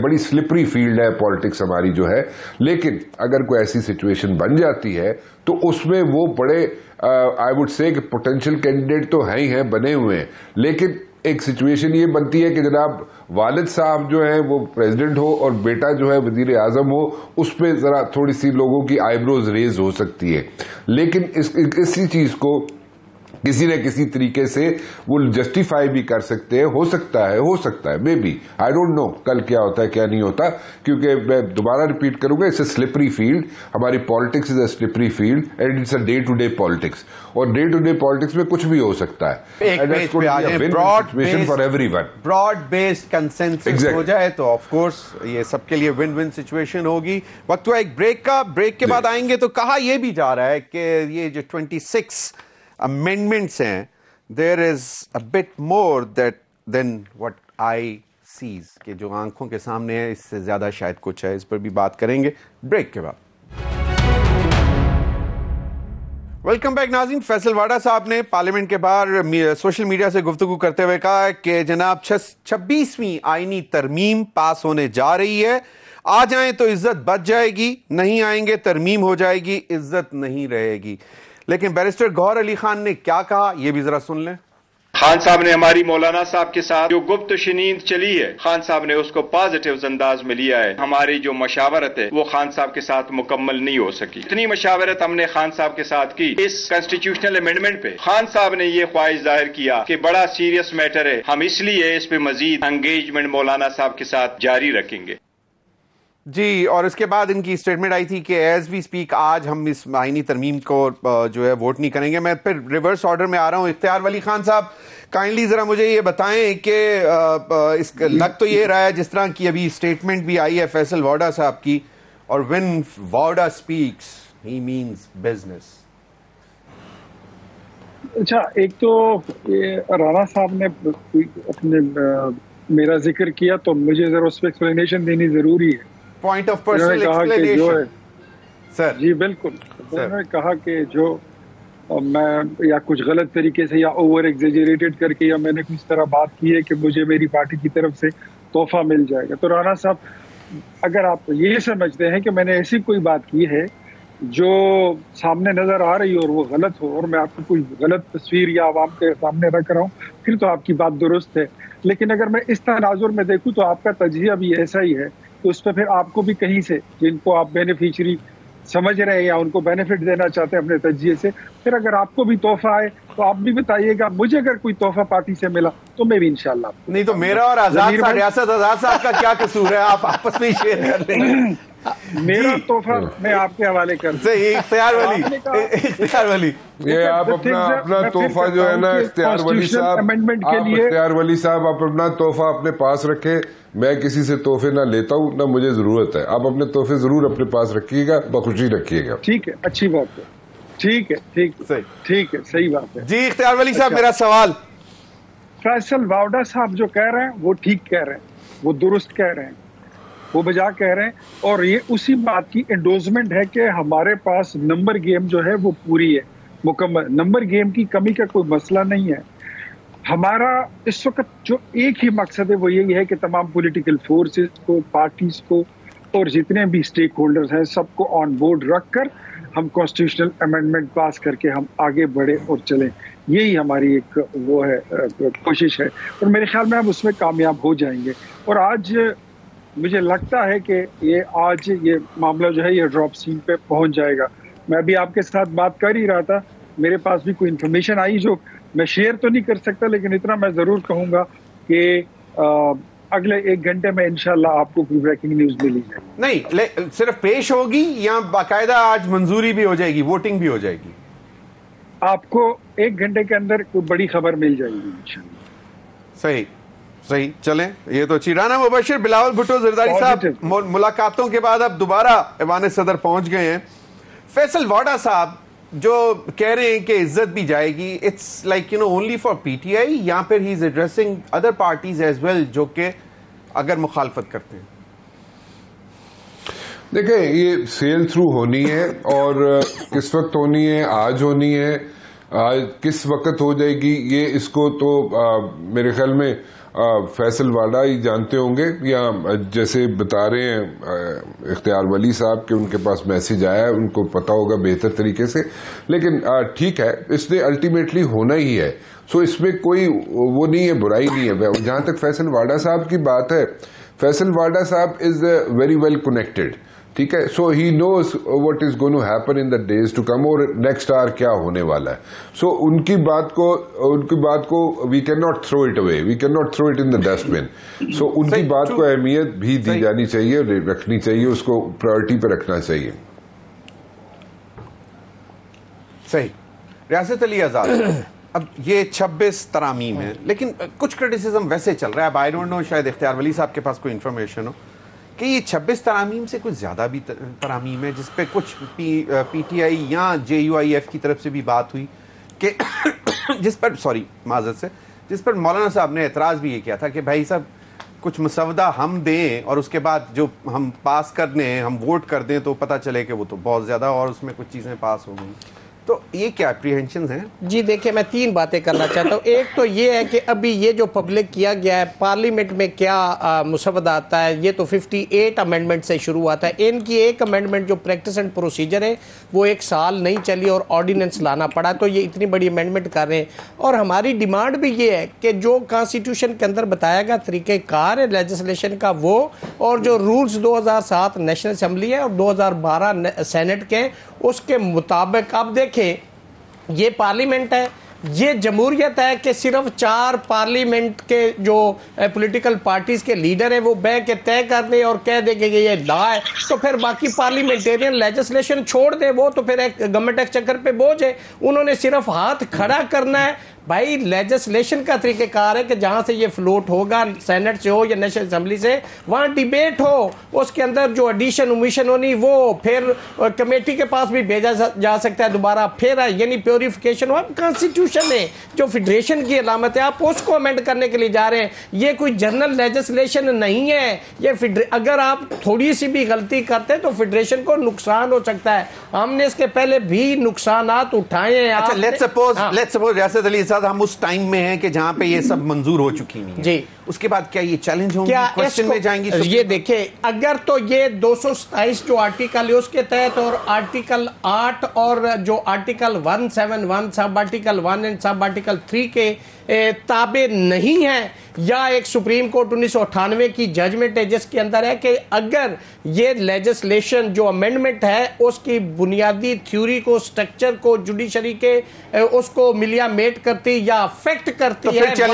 بڑی سلپری فیلڈ ہے پالیٹکس ہماری جو ہے, لیکن اگر کوئی ایسی سچویشن بن جاتی ہے تو اس میں وہ بڑے آئی وڈ سے کہ پوٹینشیل کینڈیڈیٹ تو ہیں ہی ہیں, بنے ہوئے ہیں, لیکن ایک سچویشن یہ بنتی ہے کہ جناب والد صاحب جو ہیں وہ پریزیڈنٹ ہو اور بیٹا جو ہے وزیر اعظم ہو, اس پہ ذرا تھوڑی سی لوگوں کی آئی بروز ریز ہو سکتی ہے. لیکن اسی چیز کو کسی نہ کسی طریقے سے وہ جسٹیفائی بھی کر سکتے ہیں, ہو سکتا ہے may be, I don't know کل کیا ہوتا ہے کیا نہیں ہوتا, کیونکہ میں دوبارہ ریپیٹ کروں گا, اٹس اے سلپری فیلڈ. ہماری politics is a slippery field and it's a day to day politics, اور ڈے ٹو ڈے پالیٹکس میں کچھ بھی ہو سکتا ہے. براڈ بیسڈ کنسنسس ہو جائے تو آف کورس یہ سب کے لیے ون ون سچویشن ہوگی. وقت ہوا ایک بریک کا, بریک کے بعد آئیں گے تو کہا یہ بھی جا رہا ہے کہ یہ جو 26 amendments ہیں, there is a bit more than what I sees, کہ جو آنکھوں کے سامنے ہے اس سے زیادہ شاید کچھ ہے. اس پر بھی بات کریں گے بریک کے بعد. ویلکم بیک ناظرین. فیصل واڈا صاحب نے پارلیمنٹ کے باہر سوشل میڈیا سے گفتگو کرتے ہوئے کہا کہ جناب 26ویں آئینی ترمیم پاس ہونے جا رہی ہے, آ جائیں تو عزت بچ جائے گی, نہیں آئیں گے ترمیم ہو جائے گی, عزت نہیں رہے گی. لیکن بیرسٹر گوہر علی خان نے کیا کہا یہ بھی ذرا سن لیں. خان صاحب نے ہماری مولانا صاحب کے ساتھ جو گفت و شنید چلی ہے، خان صاحب نے اس کو پازیٹیو انداز میں لیا ہے. ہماری جو مشاورت ہے وہ خان صاحب کے ساتھ مکمل نہیں ہو سکی. اتنی مشاورت ہم نے خان صاحب کے ساتھ کی اس کانسٹیٹیوشنل امینڈمنٹ پہ. خان صاحب نے یہ خواہش ظاہر کیا کہ بڑا سیریس میٹر ہے، ہم اس لیے اس پہ مزید انگیجمنٹ مولانا صاحب کے ساتھ جاری رکھیں گے. جی، اور اس کے بعد ان کی اسٹیٹمنٹ آئی تھی کہ ایز وی اسپیک آج ہم اس آئینی ترمیم کو جو ہے ووٹ نہیں کریں گے. میں پھر ریورس آرڈر میں آ رہا ہوں. اختیار ولی خان صاحب کائنڈلی ذرا مجھے یہ بتائیں کہ اس لگ تو یہ رہا ہے جس طرح کی ابھی اسٹیٹمنٹ بھی آئی ہے فیصل واڈا صاحب کی، اور when Vawda speaks he means business. اچھا، ایک تو رانا صاحب نے اپنے میرا ذکر کیا تو مجھے ذرا اس پہ ایکسپلینیشن دینی ضروری ہے. پوائنٹ آف پرسنل ایکسپلینیشن سر. جی بالکل. انہوں نے کہا کہ جو میں یا کچھ غلط طریقے سے یا اوور ایگزیجریٹڈ کر کے یا میں نے کچھ طرح بات کی ہے کہ مجھے میری پارٹی کی طرف سے تحفہ مل جائے گا. تو رانا صاحب اگر آپ یہ سمجھتے ہیں کہ میں نے ایسی کوئی بات کی ہے جو سامنے نظر آ رہی ہو اور وہ غلط ہو، اور میں آپ کو کوئی غلط تصویر یا عوام کے سامنے رکھ رہا ہوں، پھر تو آپ کی بات درست ہے. لیکن اگر میں اس تناظر میں دیکھوں تو آپ کا تجزیہ بھی ایسا ہی ہے تو اس پہ پھر آپ کو بھی کہیں سے جن کو آپ بینیفیشری سمجھ رہے ہیں یا ان کو بینیفٹ دینا چاہتے ہیں اپنے تجزیے سے، پھر اگر آپ کو بھی تحفہ آئے تو آپ بھی بتائیے گا. مجھے اگر کوئی تحفہ پارٹی سے ملا تو میں بھی انشاءاللہ. نہیں تو میرا اور آزاد صاحب ریاست آزاد صاحب کا کیا قصور ہے؟ آپ آپس میں شیئر کر لیں گے. میرا تحفہ میں آپ کے حوالے کر دوں. اختیار ولی یہ آپ اپنا تحفہ جو ہے نا اختیار ولی صاحب آپ اپنا تحفہ اپنے پاس رکھے. میں کسی سے تحفے نہ لیتا ہوں نہ مجھے ضرورت ہے. آپ اپنے تحفے ضرور اپنے پاس رکھیے گا، بخوشی رکھیے گا. ٹھیک ہے، اچھی بات ہے. ٹھیک ہے، صحیح بات ہے. جی اختیار ولی صاحب میرا سوال. فیصل واوڈا صاحب جو کہہ رہے ہیں وہ ٹھیک کہہ رہے ہیں، وہ درست کہہ رہے ہیں، وہ بجا کہہ رہے ہیں. اور یہ اسی بات کی انڈوزمنٹ ہے کہ ہمارے پاس نمبر گیم جو ہے وہ پوری ہے، مکمل. نمبر گیم کی کمی کا کوئی مسئلہ نہیں ہے. ہمارا اس وقت جو ایک ہی مقصد ہے وہ یہی ہے کہ تمام پولیٹیکل فورسز کو، پارٹیز کو اور جتنے بھی اسٹیک ہولڈرز ہیں سب کو آن بورڈ رکھ کر ہم کانسٹیٹیوشنل امینڈمنٹ پاس کر کے ہم آگے بڑھیں اور چلیں. یہی ہماری ایک وہ ہے کوشش ہے، اور میرے خیال میں ہم اس میں کامیاب ہو جائیں گے. اور آج مجھے لگتا ہے کہ آج یہ معاملہ جو ہے یہ ڈراپ سین پہ پہنچ جائے گا. میں بھی آپ کے ساتھ بات کر ہی رہا تھا، میرے پاس بھی کوئی انفارمیشن آئی جو میں شیئر تو نہیں کر سکتا، لیکن اتنا میں ضرور کہوں گا کہ اگلے 1 گھنٹے میں انشاءاللہ آپ کو کوئی بریکنگ نیوز ملی جائے گی. نہیں صرف پیش ہوگی یا باقاعدہ آج منظوری بھی ہو جائے گی، ووٹنگ بھی ہو جائے گی؟ آپ کو 1 گھنٹے کے اندر کوئی بڑی خبر مل جائے گی انشاءاللہ. صحیح چلیں، یہ تو اچھی. رانا مبشر، بلاول بھٹو زرداری صاحب ملاقاتوں کے بعد اب دوبارہ ایوان صدر پہنچ گئے ہیں. فیصل واڈا صاحب جو کہہ رہے ہیں کہ عزت بھی جائے گی، it's like only for P T I, یا پھر he is addressing other parties as well جو کہ اگر مخالفت کرتے ہیں؟ دیکھیں یہ سیل تھرو ہونی ہے، اور کس وقت ہونی ہے، آج ہونی ہے، آج کس وقت ہو جائے گی، یہ اس کو تو میرے خیال میں فیصل واڈا ہی جانتے ہوں گے، یا جیسے بتا رہے ہیں اختیار ولی صاحب کہ ان کے پاس میسج آیا ہے، ان کو پتا ہوگا بہتر طریقے سے. لیکن ٹھیک ہے، اس نے الٹیمیٹلی ہونا ہی ہے. سو اس میں کوئی وہ نہیں ہے، برائی نہیں ہے. جہاں تک فیصل واڈا صاحب کی بات ہے، فیصل واڈا صاحب از ویری ویل کنیکٹڈ. ٹھیک ہے، so he knows what is going to happen in the days to come, اور نیکسٹ آر کیا ہونے والا ہے. سو ان کی بات کو we can not throw it away, we can not throw it in the dust bin. So ان کی بات کو اہمیت بھی دی جانی چاہیے، رکھنی چاہیے، اس کو پرائرٹی پہ رکھنا چاہیے. صحیح. ریاست علی آزاد، اب یہ 26 ترامیم ہیں، لیکن کچھ کرٹیسزم ویسے چل رہا ہے. اب آئی ڈونٹ نو، شاید اختیار ولی صاحب کے پاس کوئی انفارمیشن ہو کہ یہ 26 ترامیم سے کچھ زیادہ بھی ترامیم ہے جس پہ کچھ پی ٹی آئی یا جے یو آئی ایف کی طرف سے بھی بات ہوئی کہ جس پر مولانا صاحب نے اعتراض بھی یہ کیا تھا کہ بھائی صاحب کچھ مسودہ ہم دیں اور اس کے بعد جو ہم پاس کرنے ہیں، ہم ووٹ کر دیں تو پتہ چلے کہ وہ تو بہت زیادہ اور اس میں کچھ چیزیں پاس ہو گئی. تو یہ کیا اپریہنشنز ہیں؟ جی دیکھیں میں 3 باتیں کرنا چاہتا ہوں. ایک تو یہ ہے کہ ابھی یہ جو پبلک کیا گیا ہے پارلیمنٹ میں کیا مسودہ آتا ہے, یہ تو 58 امینڈمنٹ سے شروع آتا ہے. ان کی ایک امینڈمنٹ جو پریکٹس اینڈ پروسیجر ہے وہ 1 سال نہیں چلی اور آرڈیننس لانا پڑا, تو یہ اتنی بڑی امینڈمنٹ کر رہے ہیں. اور ہماری ڈیمانڈ بھی یہ ہے کہ جو کانسٹیٹیوشن کے اندر بتایا گیا طریقہ کار ہے لیجسلیشن کا وہ, اور جو رولز 2007 نیشنل اسمبلی ہے اور 2012 سینٹ کے اس کے مطابق. اب دیکھیں یہ پارلیمنٹ ہے, یہ جمہوریت ہے کہ صرف 4 پارلیمنٹ کے جو پولیٹیکل پارٹیز کے لیڈر ہیں وہ بیٹھ کے طے کر دیں اور کہہ دیں کہ یہ لا ہے, تو پھر باقی پارلیمنٹیرین لیجسلیشن چھوڑ دیں, وہ تو پھر ایک گورنمنٹ ایکسچیکر پہ بوجھ ہے. انہوں نے صرف ہاتھ کھڑا کرنا ہے. بھائی لیجسلیشن کا طریقہ کار ہے کہ جہاں سے یہ فلوٹ ہوگا سینٹ سے ہو یا نیشنل اسمبلی سے, وہاں ڈیبیٹ ہو, اس کے اندر جو ایڈیشن اومیشن ہونی وہ پھر کمیٹی کے پاس بھی بھیجا جا سکتا ہے دوبارہ, پھر یعنی پیوریفیکیشن ہو. اب کانسٹیٹیوشن ہے جو فیڈریشن کی علامت ہے, آپ اس کو امینڈ کرنے کے لیے جا رہے ہیں. یہ کوئی جنرل لیجسلیشن نہیں ہے. یہ اگر آپ تھوڑی سی بھی غلطی کرتے ہیں تو فیڈریشن کو نقصان ہو سکتا ہے. ہم نے اس کے پہلے بھی نقصانات اٹھائے ہیں. اچھا لیٹس سپوز ریاست علی صاحب ہم اس ٹائم میں ہیں کہ جہاں پہ یہ سب منظور ہو چکی ہیں, جی اس کے بعد کیا یہ چیلنج ہوں گی, کوسچن میں جائیں گی؟ یہ دیکھیں اگر تو یہ 227 جو آرٹیکل ہے اس کے تحت اور آرٹیکل 8 اور جو article 171 sub article 1 and sub article 3 کے تابع نہیں ہیں, یا ایک سپریم کورٹ 1998 کی ججمنٹ ہے جس کے اندر ہے کہ اگر یہ لیجسلیشن جو امینڈمنٹ ہے اس کی بنیادی تھیوری کو سٹرکچر کو جوڈیشری کے اس کو ملیا میٹ کرتی یا افیکٹ کرتی ہے,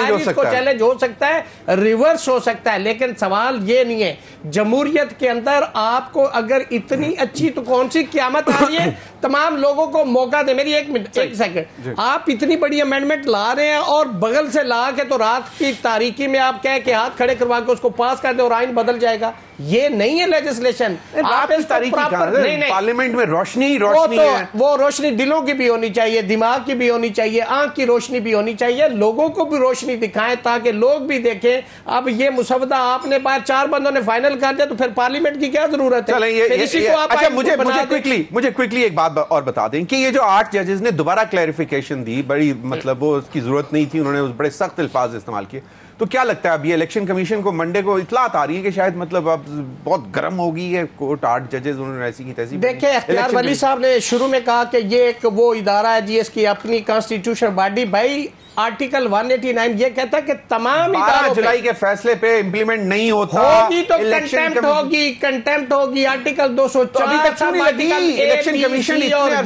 اس کو چیلنج ہو سکتا ہے, ریورس ہو سکتا ہے. لیکن سوال یہ نہیں ہے, جمہوریت کے اندر آپ کو اگر اتنی اچھی تو کون سی قیامت آ رہی ہے, تمام لوگوں کو موقع دے. میری ایک سیکنڈ, آپ اتنی بڑی امینڈمنٹ لا رہے ہیں اور بغل سے لا کے تو رات کی تاریکی میں آپ کہہ کہ ہاتھ کھڑے کروا کے اس کو پاس کر دیں اور آئین بدل جائے گا. یہ نہیں ہے لیجسلیشن. پارلیمنٹ میں روشنی ہے, وہ روشنی دلوں کی بھی ہونی چاہیے, دماغ کی بھی ہونی چاہیے, آنکھ کی روشنی بھی ہونی چاہیے. لوگوں کو بھی روشنی دکھائیں تاکہ لوگ بھی دیکھیں. اب یہ مسودہ آپ نے 4 بندوں نے فائنل کر دیا تو پھر پارلیمنٹ کی کیا ضرورت ہے؟ مجھے کوئکلی ایک بات اور بتا دیں کہ یہ جو 8 ججز نے دوبارہ کلیریفیکیشن دی, بڑی مطلب وہ اس کی ضرورت نہیں تھی, انہوں نے بڑے سخت الفاظ استعمال کیے. تو کیا لگتا ہے اب یہ الیکشن کمیشن کو منڈے کو اطلاعات آ رہی ہے کہ شاید مطلب اب بہت گرم ہوگی ہے کورٹ, 8 ججز انہوں نے ایسی کی تیسی؟ دیکھیں اختیار ولی صاحب نے شروع میں کہا کہ یہ ایک وہ ادارہ ہے جی اس کی اپنی کانسٹیٹیوشن باڈی. بھائی آرٹیکل 189 یہ کہتا ہے کہ تمام 12 جولائی کے فیصلے پہ امپلیمنٹ نہیں ہوتا, ہوگی تو کنٹیمپٹ ہوگی. آرٹیکل 204 الیکشن کمیشن ادھر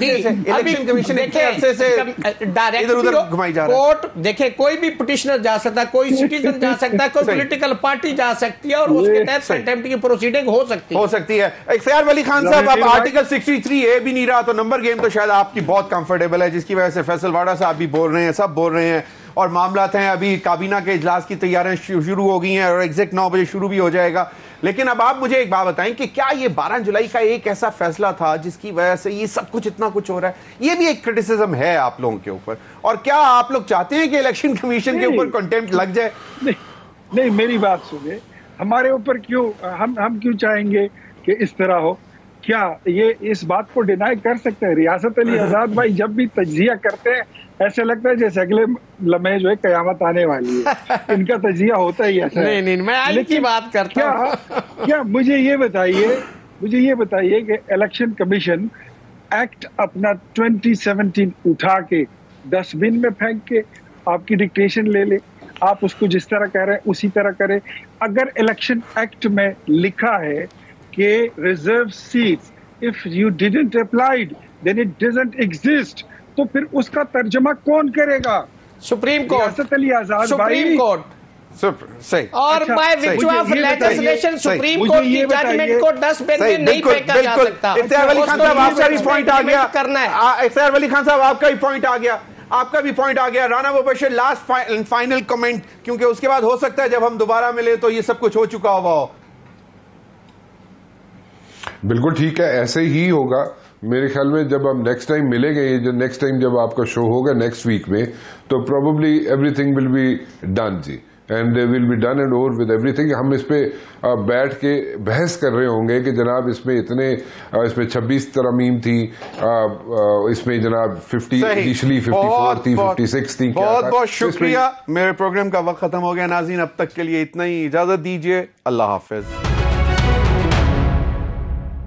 ادھر گھمائی جا رہا ہے. دیکھیں کوئی بھی پٹیشنر جا سکتا ہے, کوئی سٹیزن جا سکتا ہے, کوئی پولیٹیکل پارٹی جا سکتی ہے اور اس کے تحت کنٹیمپٹ کی پروسیڈنگ ہو سکتی ہے. اختیار ولی خان صاحب اب آرٹیکل 63A بھی نہیں رہا تو نمبر گیم تو شاید آپ کی بہت کمفرٹیبل ہے, جس کی وجہ سے فیصل واڈا صاحب بھی بول رہے ہیں, سب بول رہے ہیں, اور معاملات ہیں. ابھی کابینہ کے اجلاس کی تیاریاں شروع ہو گئی ہیں اور ایگزیکٹ 9 بجے شروع بھی ہو جائے گا. لیکن اب آپ مجھے ایک بات بتائیں کہ کیا یہ 12 جولائی کا ایک ایسا فیصلہ تھا جس کی وجہ سے یہ سب کچھ اتنا کچھ ہو رہا ہے؟ یہ بھی ایک کرٹیسزم ہے آپ لوگوں کے اوپر. اور کیا آپ لوگ چاہتے ہیں کہ الیکشن کمیشن کے اوپر کنٹیمپٹ لگ جائے؟ نہیں, میری بات سنیں, ہمارے اوپر کیوں ہم کیوں چاہیں گے کہ اس طرح ہو؟ کیا یہ اس بات کو ڈینائی کر سکتے ہیں؟ ریاست علی آزاد بھائی جب بھی تجزیہ کرتے ہیں ایسے لگتا ہے جیسے اگلے لمحے جو ہے قیامت آنے والی ہے, ان کا تجزیہ ہوتا ہی ایسا ہے. نہیں میں آئین کی بات کرتا ہوں. کیا مجھے یہ بتائیے کہ الیکشن کمیشن ایکٹ اپنا 2017 اٹھا کے ڈسٹ بن میں پھینک کے آپ کی ڈکٹیشن لے لے, آپ اس کو جس طرح کہہ رہے ہیں اسی طرح کرے. اگر الیکشن ایکٹ میں لکھا ہے کہ reserve seats if you didn't applied then it doesn't exist, تو پھر اس کا ترجمہ کون کرے گا؟ سپریم کورٹ, ریاست علی آزاد سپریم کورٹ. اور by which of legislation supreme court کی ججمنٹ کو 10 بین میں نہیں پھینکا جا سکتا. اختیار ولی خان صاحب آپ کا بھی پوائنٹ آ گیا, اختیار ولی خان صاحب آپ کا بھی پوائنٹ آ گیا, آپ کا بھی پوائنٹ آ گیا. رانا مبشر لاسٹ فائنل کمنٹ, کیونکہ اس کے بعد ہو سکتا ہے جب ہم دوبارہ ملے تو یہ سب کچھ ہو چکا ہوا ہو. بالکل ٹھیک ہے, ایسے ہی ہوگا میرے خیال میں. جب ہم نیکسٹ ٹائم ملیں گے, نیکسٹ ٹائم جب آپ کا شو ہوگا نیکسٹ ویک میں, تو probably everything will be done. جی and they will be done and over with everything. ہم اس پہ بیٹھ کے بحث کر رہے ہوں گے کہ جناب اس میں اتنے اس میں 26 ترامیم تھی, اس میں جناب 50 انیشلی 54 تھی, 56 تھی. بہت بہت شکریہ. میرے پروگرام کا وقت ختم ہو گیا ناظرین, اب تک کے لیے اتنا ہی, اجازت دیجیے, اللہ حافظ.